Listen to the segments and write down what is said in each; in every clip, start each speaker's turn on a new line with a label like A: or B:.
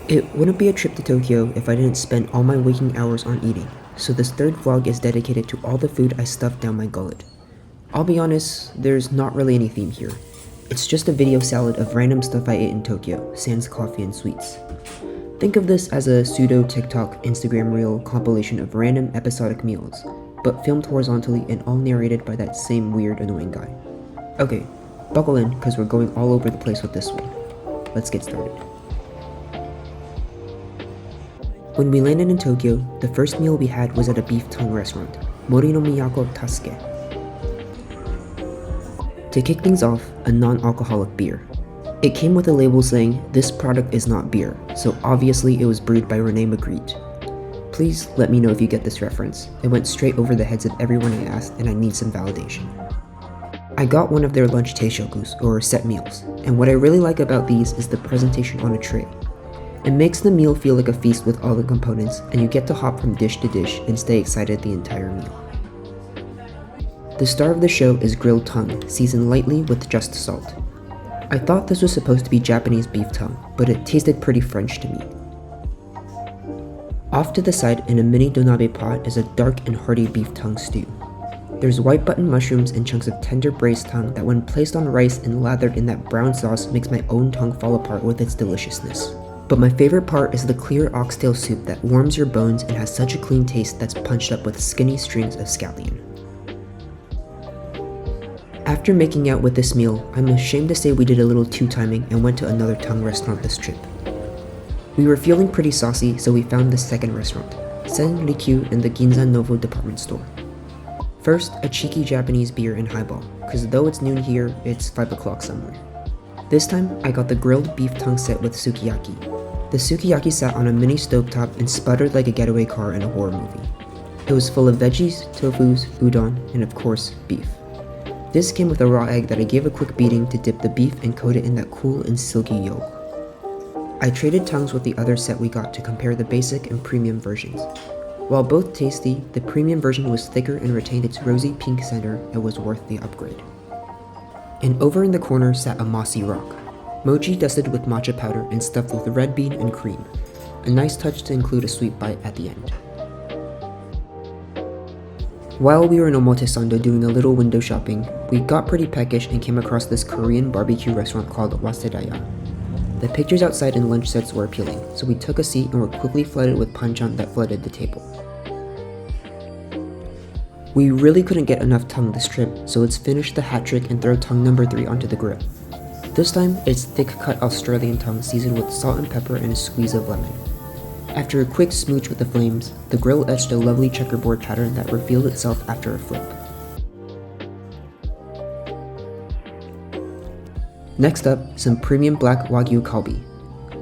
A: It wouldn't be a trip to Tokyo if I didn't spend all my waking hours on eating, so this third vlog is dedicated to all the food I stuffed down my gullet. I'll be honest, there's not really any theme here. It's just a video salad of random stuff I ate in Tokyo, sans coffee and sweets. Think of this as a pseudo TikTok Instagram reel compilation of random episodic meals, but filmed horizontally and all narrated by that same weird annoying guy. Okay, buckle in cause we're going all over the place with this one. Let's get started. When we landed in Tokyo, the first meal we had was at a beef tongue restaurant, Morinomiyako TASUKE. To kick things off, a non-alcoholic beer. It came with a label saying, "This product is not beer," so obviously it was brewed by Rene Magritte. Please let me know if you get this reference. It went straight over the heads of everyone I asked and I need some validation. I got one of their lunch teishokus, or set meals, and what I really like about these is the presentation on a tray. It makes the meal feel like a feast with all the components, and you get to hop from dish to dish and stay excited the entire meal. The star of the show is grilled tongue, seasoned lightly with just salt. I thought this was supposed to be Japanese beef tongue, but it tasted pretty French to me. Off to the side in a mini donabe pot is a dark and hearty beef tongue stew. There's white button mushrooms and chunks of tender braised tongue that when placed on rice and lathered in that brown sauce makes my own tongue fall apart with its deliciousness. But my favorite part is the clear oxtail soup that warms your bones and has such a clean taste that's punched up with skinny strings of scallion. After making out with this meal, I'm ashamed to say we did a little two-timing and went to another tongue restaurant this trip. We were feeling pretty saucy, so we found the second restaurant, Sen Rikyu in the Ginza Novo department store. First, a cheeky Japanese beer and highball, cause though it's noon here, it's 5 o'clock somewhere. This time, I got the grilled beef tongue set with sukiyaki. The sukiyaki sat on a mini stovetop and sputtered like a getaway car in a horror movie. It was full of veggies, tofus, udon, and of course, beef. This came with a raw egg that I gave a quick beating to dip the beef and coat it in that cool and silky yolk. I traded tongues with the other set we got to compare the basic and premium versions. While both tasty, the premium version was thicker and retained its rosy pink center and was worth the upgrade. And over in the corner sat a mossy rock, mochi dusted with matcha powder and stuffed with red bean and cream. A nice touch to include a sweet bite at the end. While we were in Omotesando doing a little window shopping, we got pretty peckish and came across this Korean barbecue restaurant called Wasedaya. The pictures outside and lunch sets were appealing, so we took a seat and were quickly flooded with panchan that flooded the table. We really couldn't get enough tongue this trip, so let's finish the hat trick and throw tongue number 3 onto the grill. This time, it's thick-cut Australian tongue seasoned with salt and pepper and a squeeze of lemon. After a quick smooch with the flames, the grill etched a lovely checkerboard pattern that revealed itself after a flip. Next up, some premium black Wagyu kalbi.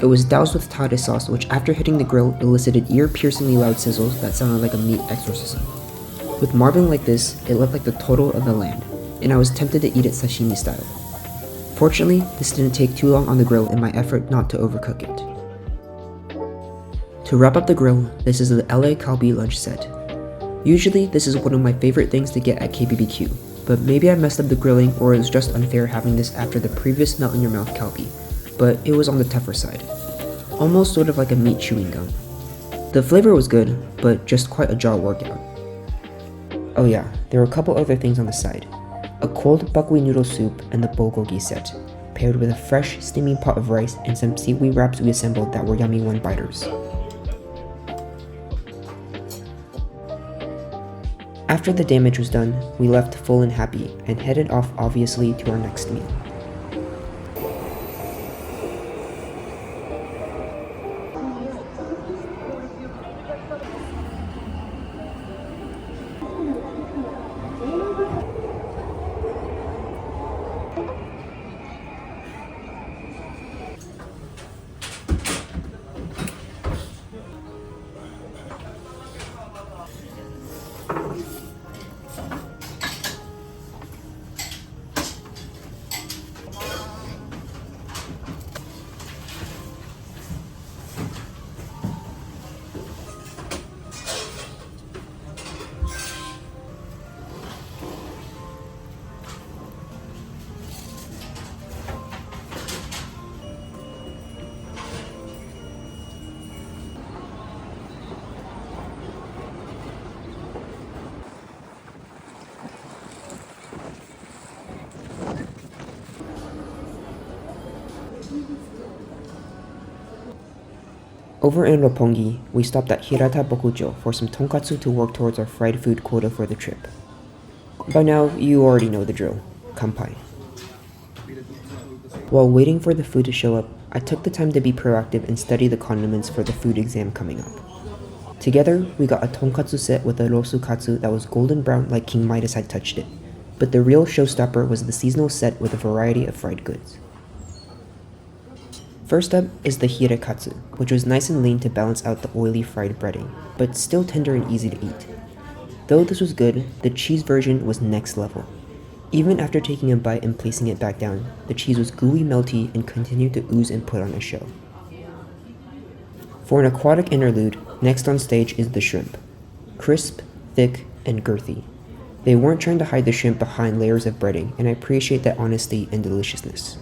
A: It was doused with tare sauce, which after hitting the grill elicited ear-piercingly loud sizzles that sounded like a meat exorcism. With marbling like this, it looked like the total of the land, and I was tempted to eat it sashimi style. Fortunately, this didn't take too long on the grill in my effort not to overcook it. To wrap up the grill, this is the LA Kalbi lunch set. Usually, this is one of my favorite things to get at KBBQ, but maybe I messed up the grilling or it was just unfair having this after the previous melt-in-your-mouth Kalbi, but it was on the tougher side. Almost sort of like a meat chewing gum. The flavor was good, but just quite a jaw workout. Oh yeah, there were a couple other things on the side. A cold buckwheat noodle soup and the bulgogi set, paired with a fresh, steaming pot of rice and some seaweed wraps we assembled that were yummy one-biters. After the damage was done, we left full and happy, and headed off obviously to our next meal. Over in Roppongi, we stopped at Hiratabokujo for some tonkatsu to work towards our fried food quota for the trip. By now, you already know the drill. Kanpai. While waiting for the food to show up, I took the time to be proactive and study the condiments for the food exam coming up. Together, we got a tonkatsu set with a rosukatsu that was golden brown like King Midas had touched it, but the real showstopper was the seasonal set with a variety of fried goods. First up is the hirekatsu, which was nice and lean to balance out the oily fried breading, but still tender and easy to eat. Though this was good, the cheese version was next level. Even after taking a bite and placing it back down, the cheese was gooey melty and continued to ooze and put on a show. For an aquatic interlude, next on stage is the shrimp. Crisp, thick, and girthy. They weren't trying to hide the shrimp behind layers of breading, and I appreciate that honesty and deliciousness.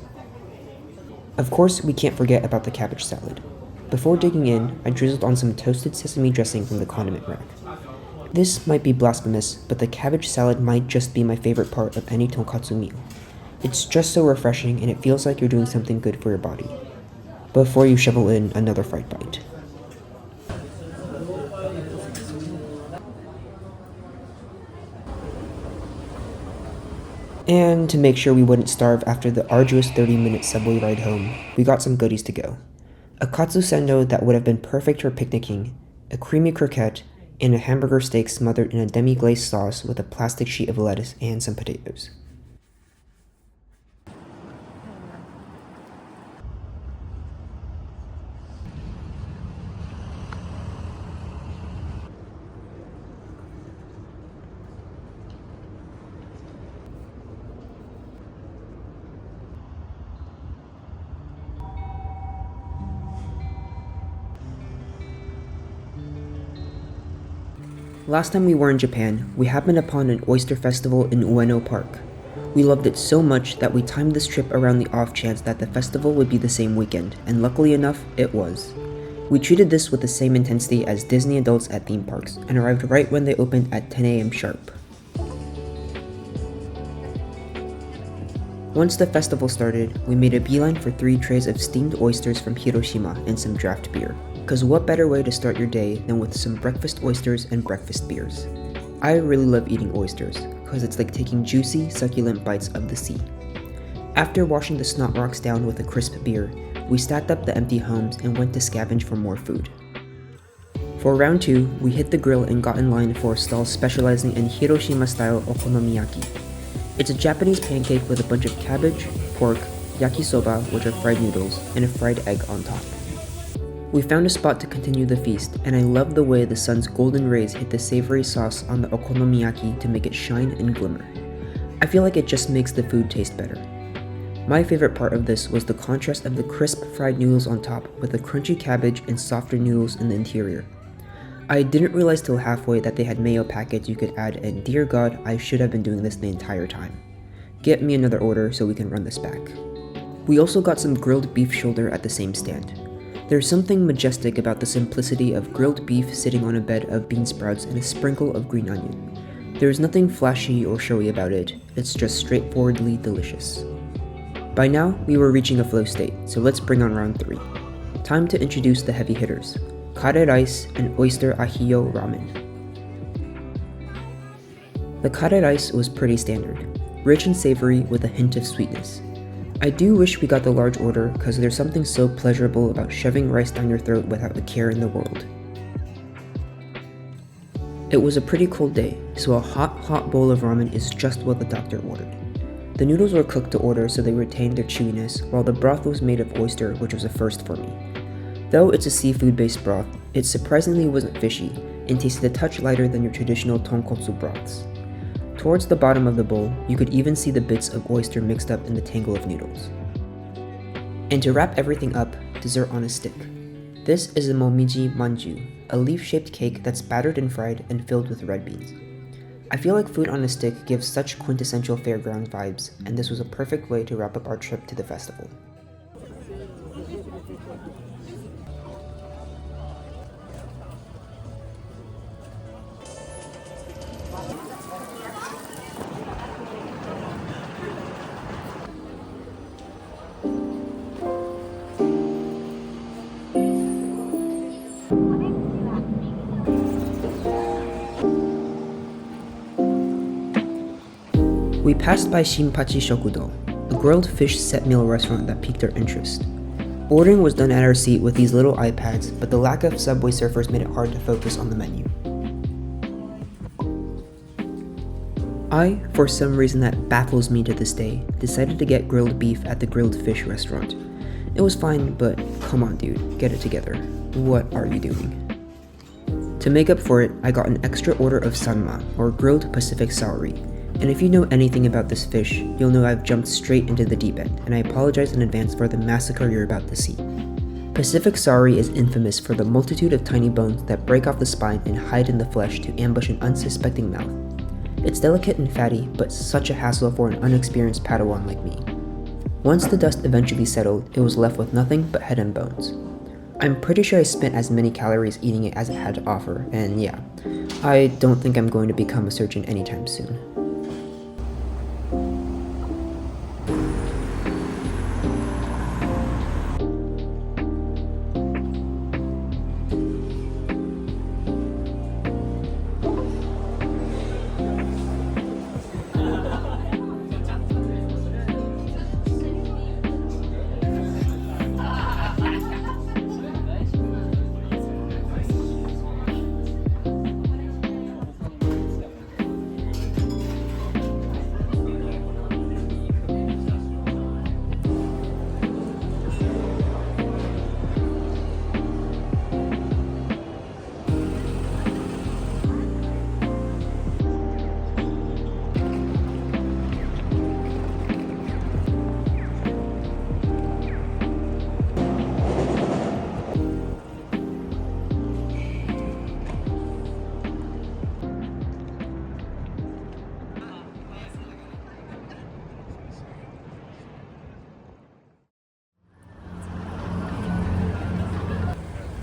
A: Of course, we can't forget about the cabbage salad. Before digging in, I drizzled on some toasted sesame dressing from the condiment rack. This might be blasphemous, but the cabbage salad might just be my favorite part of any tonkatsu meal. It's just so refreshing and it feels like you're doing something good for your body. Before you shovel in another fried bite. And to make sure we wouldn't starve after the arduous 30-minute subway ride home, we got some goodies to go. A katsu sendo that would have been perfect for picnicking, a creamy croquette, and a hamburger steak smothered in a demi-glazed sauce with a plastic sheet of lettuce and some potatoes. Last time we were in Japan, we happened upon an oyster festival in Ueno Park. We loved it so much that we timed this trip around the off chance that the festival would be the same weekend, and luckily enough, it was. We treated this with the same intensity as Disney adults at theme parks, and arrived right when they opened at 10 a.m. sharp. Once the festival started, we made a beeline for 3 trays of steamed oysters from Hiroshima and some draft beer. Cause what better way to start your day than with some breakfast oysters and breakfast beers. I really love eating oysters, cause it's like taking juicy, succulent bites of the sea. After washing the snot rocks down with a crisp beer, we stacked up the empty homes and went to scavenge for more food. For round 2, we hit the grill and got in line for a stall specializing in Hiroshima-style okonomiyaki. It's a Japanese pancake with a bunch of cabbage, pork, yakisoba, which are fried noodles, and a fried egg on top. We found a spot to continue the feast, and I love the way the sun's golden rays hit the savory sauce on the okonomiyaki to make it shine and glimmer. I feel like it just makes the food taste better. My favorite part of this was the contrast of the crisp fried noodles on top with the crunchy cabbage and softer noodles in the interior. I didn't realize till halfway that they had mayo packets you could add, and dear God, I should have been doing this the entire time. Get me another order so we can run this back. We also got some grilled beef shoulder at the same stand. There's something majestic about the simplicity of grilled beef sitting on a bed of bean sprouts and a sprinkle of green onion. There's nothing flashy or showy about it, it's just straightforwardly delicious. By now, we were reaching a flow state, so let's bring on round 3. Time to introduce the heavy hitters, kare rice and oyster ahiyo ramen. The kare rice was pretty standard, rich and savory with a hint of sweetness. I do wish we got the large order because there's something so pleasurable about shoving rice down your throat without a care in the world. It was a pretty cold day, so a hot bowl of ramen is just what the doctor ordered. The noodles were cooked to order so they retained their chewiness, while the broth was made of oyster, which was a first for me. Though it's a seafood-based broth, it surprisingly wasn't fishy, and tasted a touch lighter than your traditional tonkotsu broths. Towards the bottom of the bowl, you could even see the bits of oyster mixed up in the tangle of noodles. And to wrap everything up, dessert on a stick. This is a momiji manju, a leaf-shaped cake that's battered and fried and filled with red beans. I feel like food on a stick gives such quintessential fairground vibes, and this was a perfect way to wrap up our trip to the festival. We passed by Shinpachi Shokudō, a grilled fish set meal restaurant that piqued our interest. Ordering was done at our seat with these little iPads, but the lack of Subway surfers made it hard to focus on the menu. I, for some reason that baffles me to this day, decided to get grilled beef at the grilled fish restaurant. It was fine, but come on dude, get it together. What are you doing? To make up for it, I got an extra order of sanma, or grilled Pacific saori. And if you know anything about this fish, you'll know I've jumped straight into the deep end, and I apologize in advance for the massacre you're about to see. Pacific saori is infamous for the multitude of tiny bones that break off the spine and hide in the flesh to ambush an unsuspecting mouth. It's delicate and fatty, but such a hassle for an unexperienced Padawan like me. Once the dust eventually settled, it was left with nothing but head and bones. I'm pretty sure I spent as many calories eating it as it had to offer, and yeah, I don't think I'm going to become a surgeon anytime soon.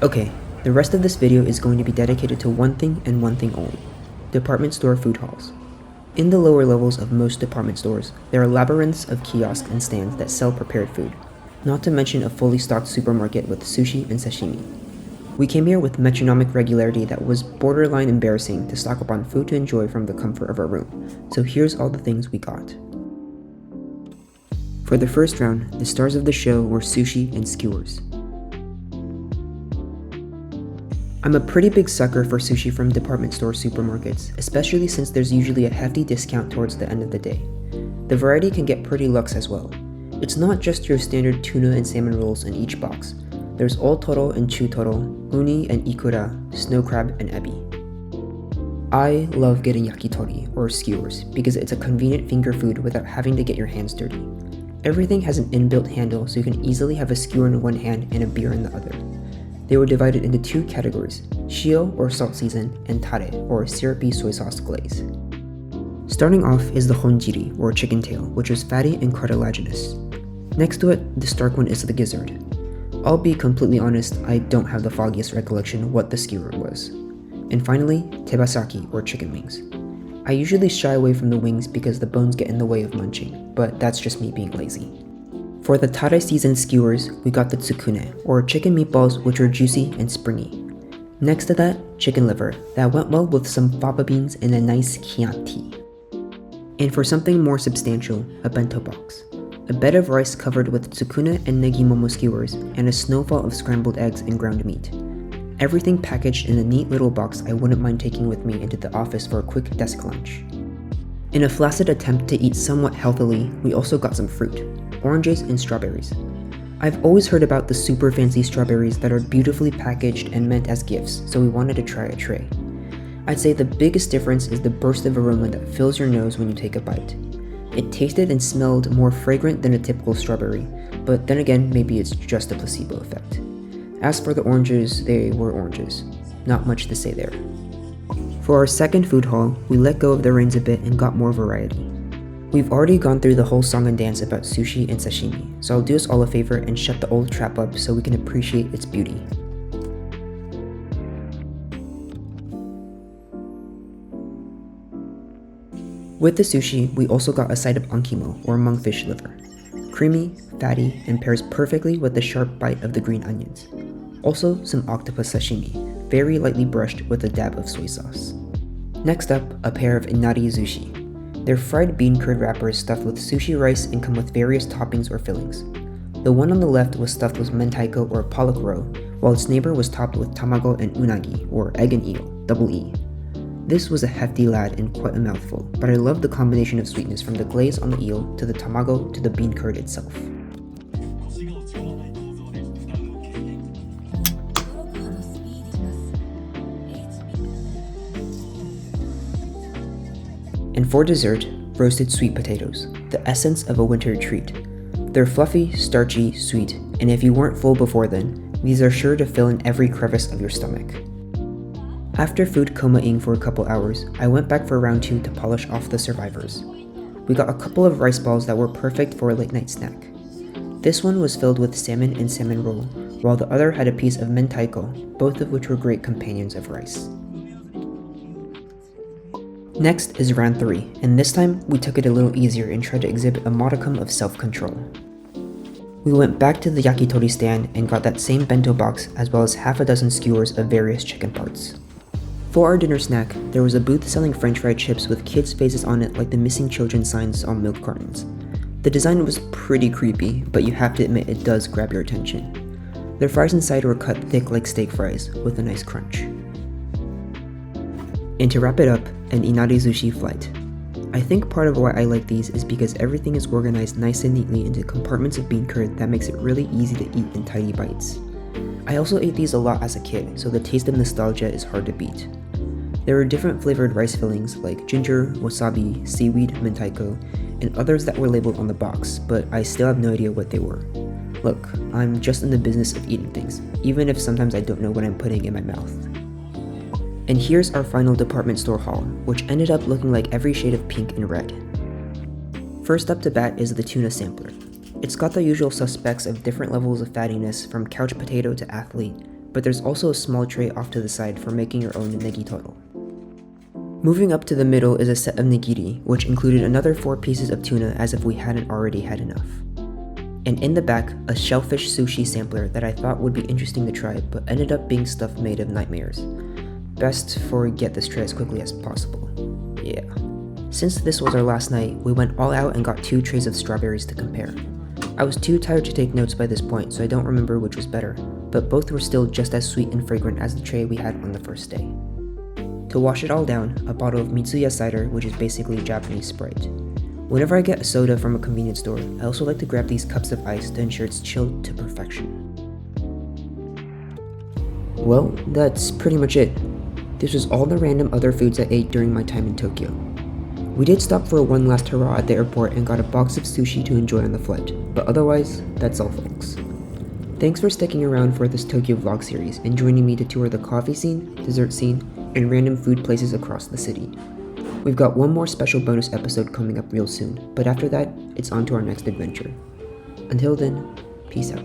A: Okay, the rest of this video is going to be dedicated to one thing and one thing only: department store food halls. In the lower levels of most department stores, there are labyrinths of kiosks and stands that sell prepared food, not to mention a fully stocked supermarket with sushi and sashimi. We came here with metronomic regularity that was borderline embarrassing to stock up on food to enjoy from the comfort of our room, so here's all the things we got. For the first round, the stars of the show were sushi and skewers. I'm a pretty big sucker for sushi from department store supermarkets, especially since there's usually a hefty discount towards the end of the day. The variety can get pretty luxe as well. It's not just your standard tuna and salmon rolls in each box. There's otoro and chutoro, uni and ikura, snow crab and ebi. I love getting yakitori, or skewers, because it's a convenient finger food without having to get your hands dirty. Everything has an inbuilt handle so you can easily have a skewer in one hand and a beer in the other. They were divided into two categories: shio or salt season, and tare or syrupy soy sauce glaze. Starting off is the honjiri or chicken tail, which is fatty and cartilaginous. Next to it, the stark one is the gizzard. I'll be completely honest, I don't have the foggiest recollection what the skewer was. And finally, tebasaki or chicken wings. I usually shy away from the wings because the bones get in the way of munching, but that's just me being lazy. For the tare seasoned skewers, we got the tsukune, or chicken meatballs, which are juicy and springy. Next to that, chicken liver, that went well with some fava beans and a nice chianti. And for something more substantial, a bento box. A bed of rice covered with tsukune and negimomo skewers, and a snowfall of scrambled eggs and ground meat. Everything packaged in a neat little box I wouldn't mind taking with me into the office for a quick desk lunch. In a flaccid attempt to eat somewhat healthily, we also got some fruit: oranges and strawberries. I've always heard about the super fancy strawberries that are beautifully packaged and meant as gifts, so we wanted to try a tray. I'd say the biggest difference is the burst of aroma that fills your nose when you take a bite. It tasted and smelled more fragrant than a typical strawberry, but then again, maybe it's just a placebo effect. As for the oranges, they were oranges. Not much to say there. For our second food hall, we let go of the reins a bit and got more variety. We've already gone through the whole song and dance about sushi and sashimi, so I'll do us all a favor and shut the old trap up so we can appreciate its beauty. With the sushi, we also got a side of ankimo, or monkfish liver. Creamy, fatty, and pairs perfectly with the sharp bite of the green onions. Also, some octopus sashimi, very lightly brushed with a dab of soy sauce. Next up, a pair of inari sushi. They're fried bean curd wrappers stuffed with sushi rice and come with various toppings or fillings. The one on the left was stuffed with mentaiko or pollock roe, while its neighbor was topped with tamago and unagi, or egg and eel, double E. This was a hefty lad and quite a mouthful, but I loved the combination of sweetness from the glaze on the eel to the tamago to the bean curd itself. And for dessert, roasted sweet potatoes, the essence of a winter treat. They're fluffy, starchy, sweet, and if you weren't full before then, these are sure to fill in every crevice of your stomach. After food coma-ing for a couple hours, I went back for round 2 to polish off the survivors. We got a couple of rice balls that were perfect for a late night snack. This one was filled with salmon and salmon roll, while the other had a piece of mentaiko, both of which were great companions of rice. Next is round 3, and this time we took it a little easier and tried to exhibit a modicum of self-control. We went back to the yakitori stand and got that same bento box as well as half a dozen skewers of various chicken parts. For our dinner snack, there was a booth selling french fried chips with kids' faces on it like the missing children signs on milk cartons. The design was pretty creepy, but you have to admit it does grab your attention. Their fries inside were cut thick like steak fries, with a nice crunch. And to wrap it up, an inari sushi flight. I think part of why I like these is because everything is organized nice and neatly into compartments of bean curd that makes it really easy to eat in tiny bites. I also ate these a lot as a kid, so the taste of nostalgia is hard to beat. There were different flavored rice fillings like ginger, wasabi, seaweed, mentaiko, and others that were labeled on the box, but I still have no idea what they were. Look, I'm just in the business of eating things, even if sometimes I don't know what I'm putting in my mouth. And here's our final department store haul, which ended up looking like every shade of pink and red. First up to bat is the tuna sampler. It's got the usual suspects of different levels of fattiness from couch potato to athlete, but there's also a small tray off to the side for making your own negitoro. Moving up to the middle is a set of nigiri, which included another 4 pieces of tuna as if we hadn't already had enough. And in the back, a shellfish sushi sampler that I thought would be interesting to try, but ended up being stuff made of nightmares. Best forget this tray as quickly as possible. Yeah. Since this was our last night, we went all out and got 2 trays of strawberries to compare. I was too tired to take notes by this point, so I don't remember which was better, but both were still just as sweet and fragrant as the tray we had on the first day. To wash it all down, a bottle of Mitsuya cider, which is basically Japanese Sprite. Whenever I get a soda from a convenience store, I also like to grab these cups of ice to ensure it's chilled to perfection. Well, that's pretty much it. This was all the random other foods I ate during my time in Tokyo. We did stop for one last hurrah at the airport and got a box of sushi to enjoy on the flight, but otherwise, that's all folks. Thanks for sticking around for this Tokyo vlog series and joining me to tour the coffee scene, dessert scene, and random food places across the city. We've got one more special bonus episode coming up real soon, but after that, it's on to our next adventure. Until then, peace out.